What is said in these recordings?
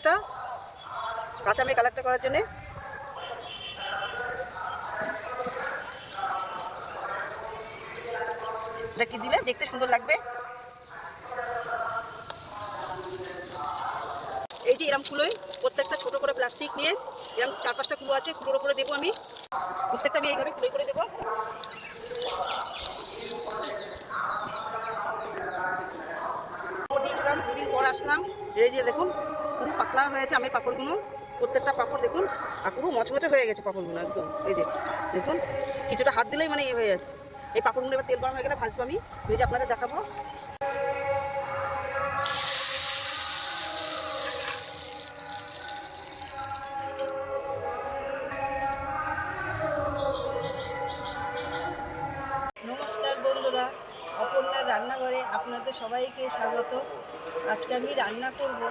কালারটা, কাঁচা আমের কালারটা করার জন্যে। এটা কি দিলে দেখতে সুন্দর লাগবে। এই যে এরম কুলোয় প্রত্যেকটা ছোট করে প্লাস্টিক নিয়ে এরকম 4-5টা কুলো আছে, কুলোর উপরে দেবো আমি। প্রত্যেকটা আমি এইভাবে কুলোয় করে দেবো। দিয়েছিলাম, 2 দিন পর আসলাম, এই যে দেখুন পুরো পাতলা হয়েছে আমের পাঁপড়গুলো। প্রত্যেকটা পাঁপড় দেখুন, আর পুরো মচমচে হয়ে গেছে পাঁপড়গুলো একদম। এই যে দেখুন, কিছুটা হাত দিলেই মানে হয়ে যাচ্ছে। এই পাঁপড়গুলো এবার তেল গরম হয়ে গেলে ভাজবো আমি, ভেজে আপনাদের দেখাবো। নমস্কার বন্ধুরা, অপর্ণার রান্নাঘরে আপনাদের সবাইকে স্বাগত। আজকে আমি রান্না করব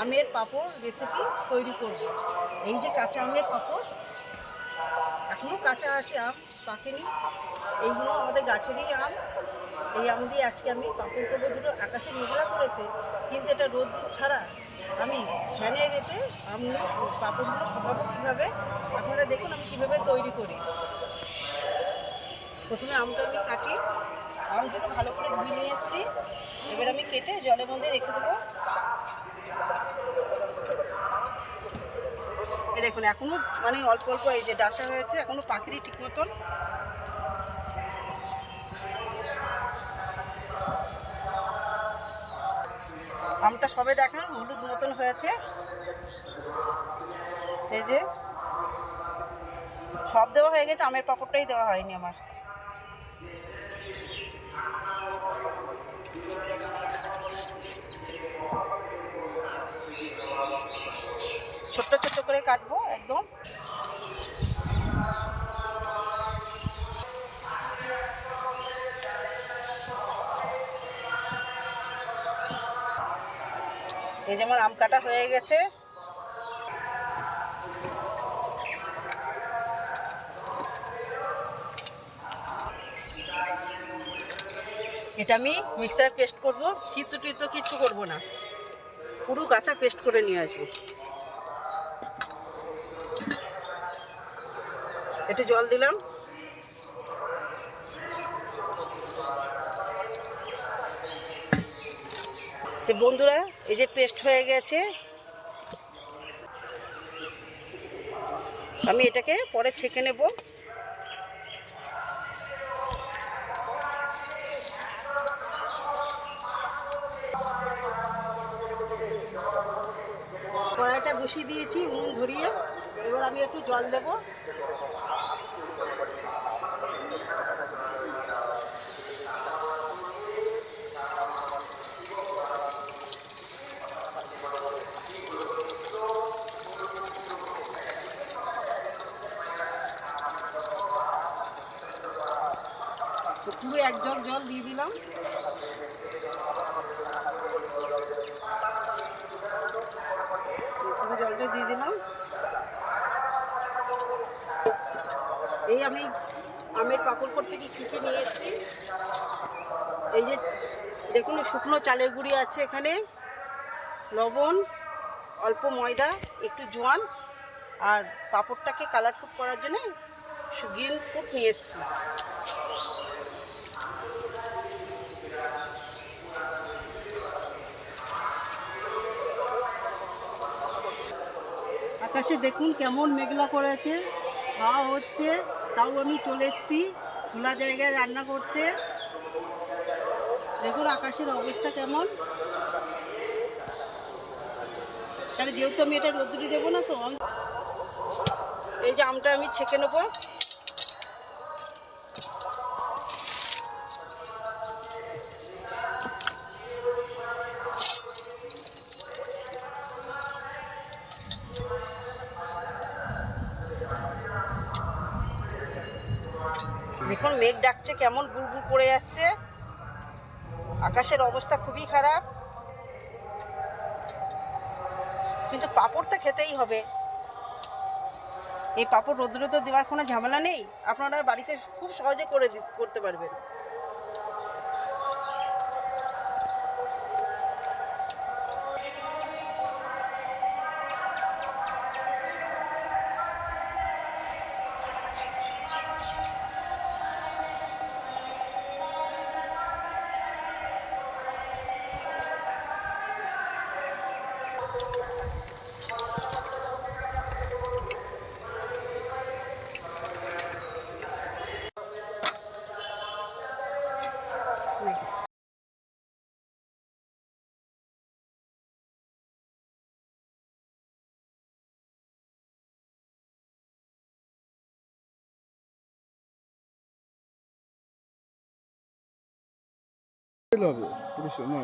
আমের পাঁপড় রেসিপি তৈরি করব। এই যে কাঁচা আমের পাঁপড়, এখনও কাঁচা আছে, আম পাকেনি। এইগুলো আমাদের গাছেরই আম। এই আম দিয়ে আজকে আমি পাঁপড় করবো। দুটো আকাশে মেঘলা করেছে, কিন্তু এটা রোদ্দুর ছাড়া আমি ফ্যানের এতে আমগুলো পাঁপড়গুলো শুকাবো কীভাবে, আপনারা দেখুন আমি কীভাবে তৈরি করি। প্রথমে আমটা আমি কাটি, আম দুটো ভালো করে ধুয়ে নিয়ে এসেছি। এবার আমি কেটে জলের মধ্যে রেখে দেবো। এই দেখুন এখনও মানে অল্প অল্প এই যে ডাসা হয়েছে, এখনও পাখিরই ঠিক মতন। আমটা সবে দেখেন হলুদ মতন হয়েছে। এই যে সব দেওয়া হয়ে গেছে, আমের পাঁপড়টাই দেওয়া হয়নি আমার। ছোট্ট ছোট্ট করে কাটবো একদম। এই যেমন আম কাটা হয়ে গেছে। এটা আমি মিক্সার পেস্ট করব, সিদ্ধ টিদ্ধ কিচ্ছু করবো না, পুরো কাঁচা পেস্ট করে নিয়ে আসবো। একটু জল দিলাম। বন্ধুরা এই যে পেস্ট হয়ে গেছে, আমি এটাকে পরে ছেঁকে নেব। কড়াইটা বসিয়ে দিয়েছি উনুন ধরিয়ে, এবার আমি একটু জল দেব। পুরো 1 জগ জল দিয়ে দিলাম। পুরো জলটা দিয়ে দিলাম। এই আমি আমের পাঁপড় করতে কি কী নিয়ে এসেছি, এই যে দেখুন শুকনো চালের গুঁড়ি আছে এখানে, লবণ, অল্প ময়দা, একটু জোয়ান, আর পাঁপড়টাকে কালারফুল করার জন্য গ্রিন ফুড নিয়ে এসেছি। আকাশে দেখুন কেমন মেঘলা করেছে, হাওয়া হচ্ছে, তাও আমি চলে এসেছি খোলা জায়গায় রান্না করতে। দেখুন আকাশের অবস্থা কেমন। তাহলে যেহেতু আমি এটা রোদ্দুরে দেবো না, তো এই যে আমটা আমি ছেঁকে নেবো। দেখুন মেঘ ডাকছে, কেমন গুড়গুড় পড়ে যাচ্ছে, আকাশের অবস্থা খুবই খারাপ। কিন্তু পাঁপড়টা খেতেই হবে। এই পাঁপড় রোদ্রে তো দেওয়ার কোনো ঝামেলা নেই, আপনারা বাড়িতে খুব সহজে করতে পারবেন। হবে পুরো না।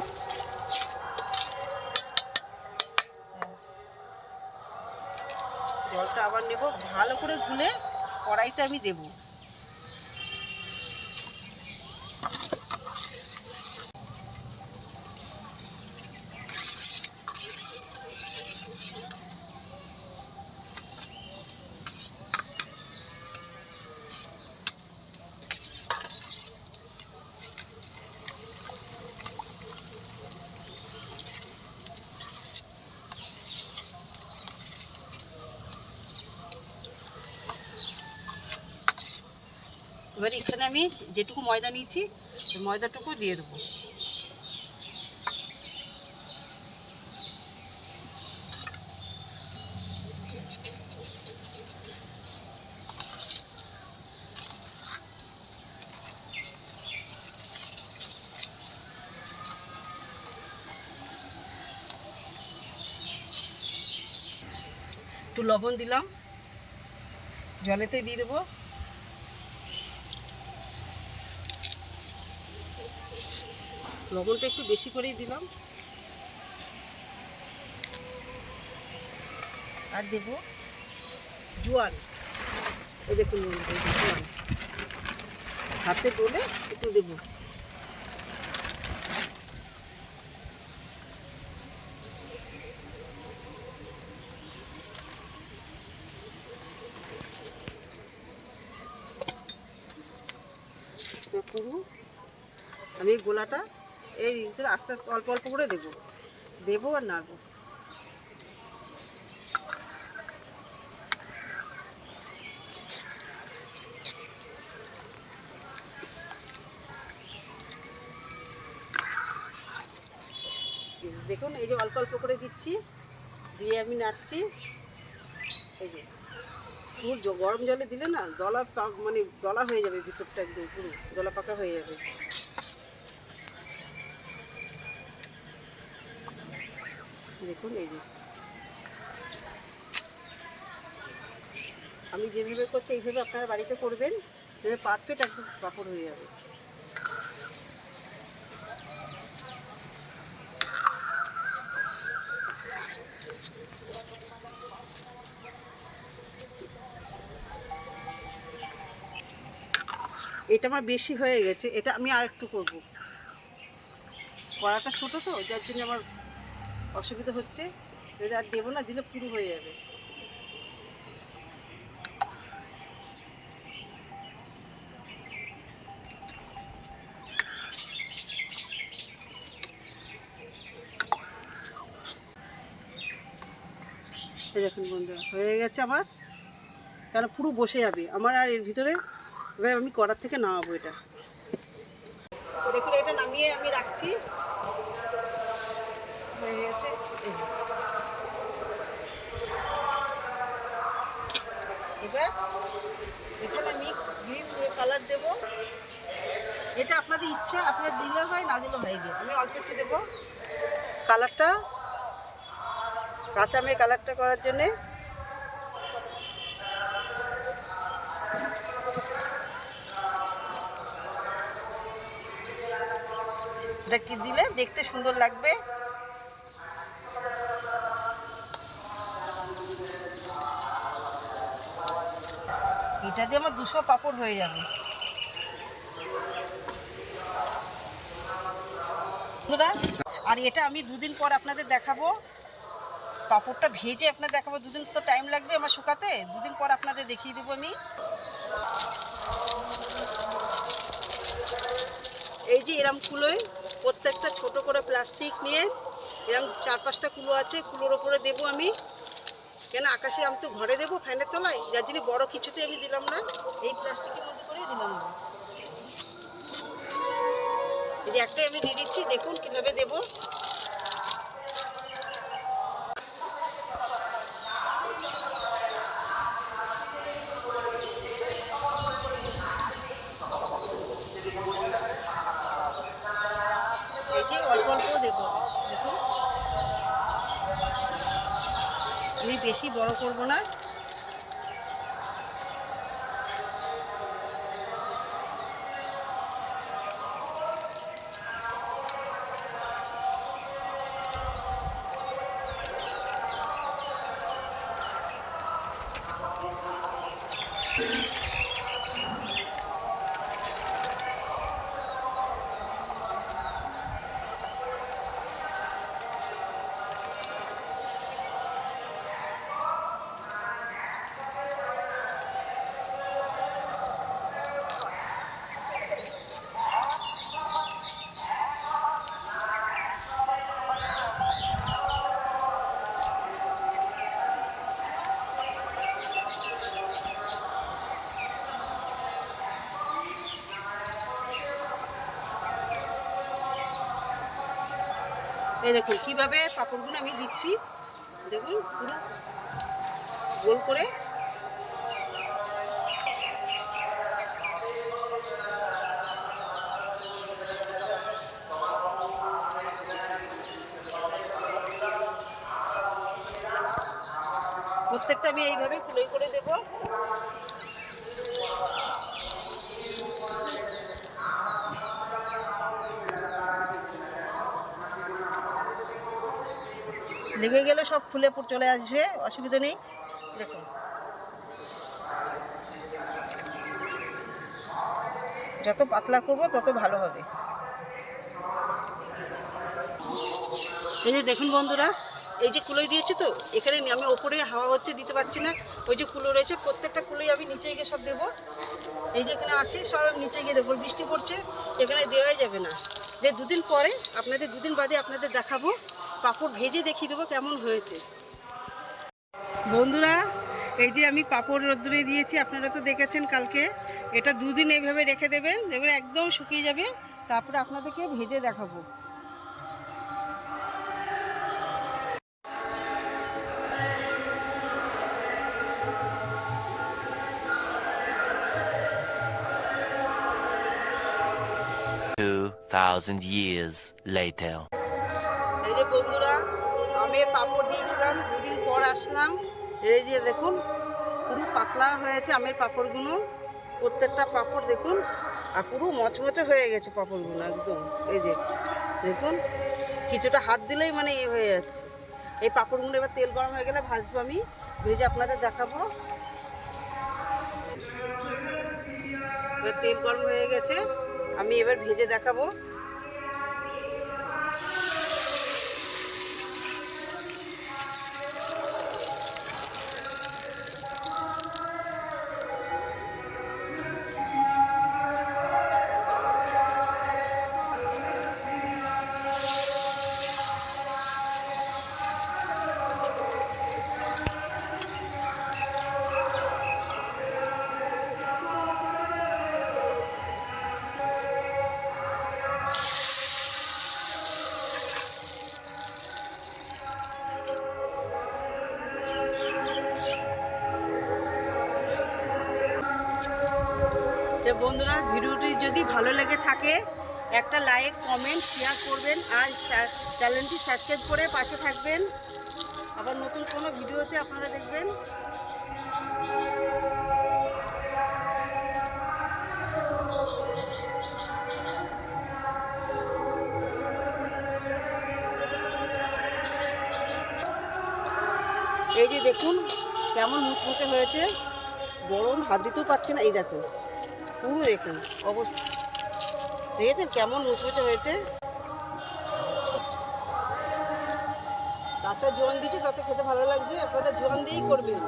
জলটা আবার নেব, ভালো করে গুলে কড়াইতে আমি দেব। এবার এখানে আমি যেটুকু ময়দা নিয়েছি সেই ময়দাটুকু দিয়ে দেবো। একটু লবণ দিলাম, জলেতে দিয়ে দেবো। লবণটা একটু বেশি করেই দিলাম। আর দেব জোয়ান, এই দেখুন জোয়ান হাতে ডলে একটু দেবো। পুরো আমি এই গোলাটা এই ভিতরে আস্তে আস্তে অল্প অল্প করে দেবো দেবো আর নাড়বো। দেখুন এই যে অল্প অল্প করে দিচ্ছি, দিয়ে আমি নাড়ছি। এই যে পুরো গরম জলে দিলে না দলা মানে দলা হয়ে যাবে, ভিতরটা একদম পুরো দলা পাকা হয়ে যাবে। দেখুন এই যে আমি যেভাবে করছি এইভাবে আপনারা বাড়িতে করবেন, এভাবে পারফেক্ট একদম পাঁপড় হয়ে যাবে। এটা আমার বেশি হয়ে গেছে, এটা আমি আর একটু করবো। কড়াটা ছোটো তো, যার জন্য আমার অসুবিধা হচ্ছে। এটা আর দেবো না, দিলে পুরো হয়ে যাবে। এই দেখুন বন্ধুরা হয়ে গেছে আমার, কেন পুরো বসে যাবে আমার আর এর ভিতরে। এবার আমি কড়ার থেকে নামাবো এটা। দেখুন এটা নামিয়ে আমি রাখছি, হয়ে গেছে। এবার এখানে আমি গ্রিন কালার দেবো। এটা আপনাদের ইচ্ছা, আপনার দিলে হয় না দিলে হয়। যে আমি অল্প একটু দেবো কালারটা, কাঁচা আমের কালারটা করার জন্যে। এটা কি দিলে দেখতে সুন্দর লাগবে। এটা দিয়ে আমার 200 পাঁপড় হয়ে যাবে। আর এটা আমি দুদিন পর আপনাদের দেখাবো, পাঁপড়টা ভেজে আপনাদের দেখাবো। দুদিন তো টাইম লাগবে আমার শুকাতে, দুদিন পর আপনাদের দেখিয়ে দেবো আমি। এই যে এরম কুলোয় প্রত্যেকটা ছোট করে প্লাস্টিক নিয়ে এরম 4-5টা কুলো আছে, কুলোর ওপরে দেবো আমি। কেন আকাশে আমি তো ঘরে দেবো ফ্যানের তলায়, যার জন্য বড় কিছুতে আমি দিলাম না, এই প্লাস্টিকের মধ্যে করেই দিলাম না। এই যে একটাই আমি দিয়ে দিচ্ছি, দেখুন কীভাবে দেবো। এই যে অল্প অল্প দেবো, দেখুন আমি বেশি বড় করব না। এই দেখুন কিভাবে পাঁপড়গুলো আমি দিচ্ছি, দেখুন পুরো গোল করে। প্রত্যেকটা আমি এইভাবে কুলোই করে দেব। লেগে গেলে সব ফুলে চলে আসবে, অসুবিধা নেই। দেখুন যত পাতলা করব তত ভালো হবে। এই যে দেখুন বন্ধুরা, এই যে কুলোই দিয়েছি তো, এখানে আমি ওপরে হাওয়া হচ্ছে দিতে পারছি না, ওই যে কুলো রয়েছে প্রত্যেকটা কুলোই আমি নিচে গিয়ে সব দেবো। এই যে এখানে আছে সব নিচে গিয়ে দেবো, বৃষ্টি পড়ছে এখানে দেওয়াই যাবে না। যে দুদিন পরে আপনাদের, দুদিন বাদে আপনাদের দেখাবো, পাঁপড় ভেজে দেখিয়ে দেবো কেমন হয়েছে। বন্ধুরা এই যে আমি পাঁপড় রোদ্দুরে দিয়েছি, আপনারা তো দেখেছেন কালকে। এটা দুদিন এইভাবে রেখে দেবেন, দেখবেন একদম শুকিয়ে যাবে, তারপরে আপনাদেরকে ভেজে দেখাবো। Thousand years later. এই যে বন্ধুরা, আমের পাঁপড় দিয়েছিলাম, দুদিন পর আসলাম। এই যে দেখুন পুরো পাতলা হয়েছে আমের পাঁপড়গুলো, প্রত্যেকটা পাঁপড় দেখুন, আর পুরো মচমচে হয়ে গেছে পাঁপড়গুলো একদম। এই যে দেখুন কিছুটা হাত দিলেই মানে এ হয়ে যাচ্ছে। এই পাঁপড়গুলো এবার তেল গরম হয়ে গেলে ভাজবো, আমি ভেজে আপনাদের দেখাবো। এবার তেল গরম হয়ে গেছে, আমি এবার ভেজে দেখাবো। তো বন্ধুরা, ভিডিওটি যদি ভালো লেগে থাকে একটা লাইক, কমেন্ট, শেয়ার করবেন, আর চ্যানেলটি সাবস্ক্রাইব করে পাশে থাকবেন। আবার নতুন কোনো ভিডিওতে আপনারা দেখবেন। এই যে দেখুন কেমন মুচমুচে হয়েছে, গরম হাত দিতেও পারছে না। এই দেখুন পুরো দেখুন অবস্থা, দেখেছেন কেমন মুচমুচে হয়েছে। কাঁচা জোয়ান দিয়েছে তাতে খেতে ভালো লাগছে, আপনারা জোয়ান দিয়েই করবেন।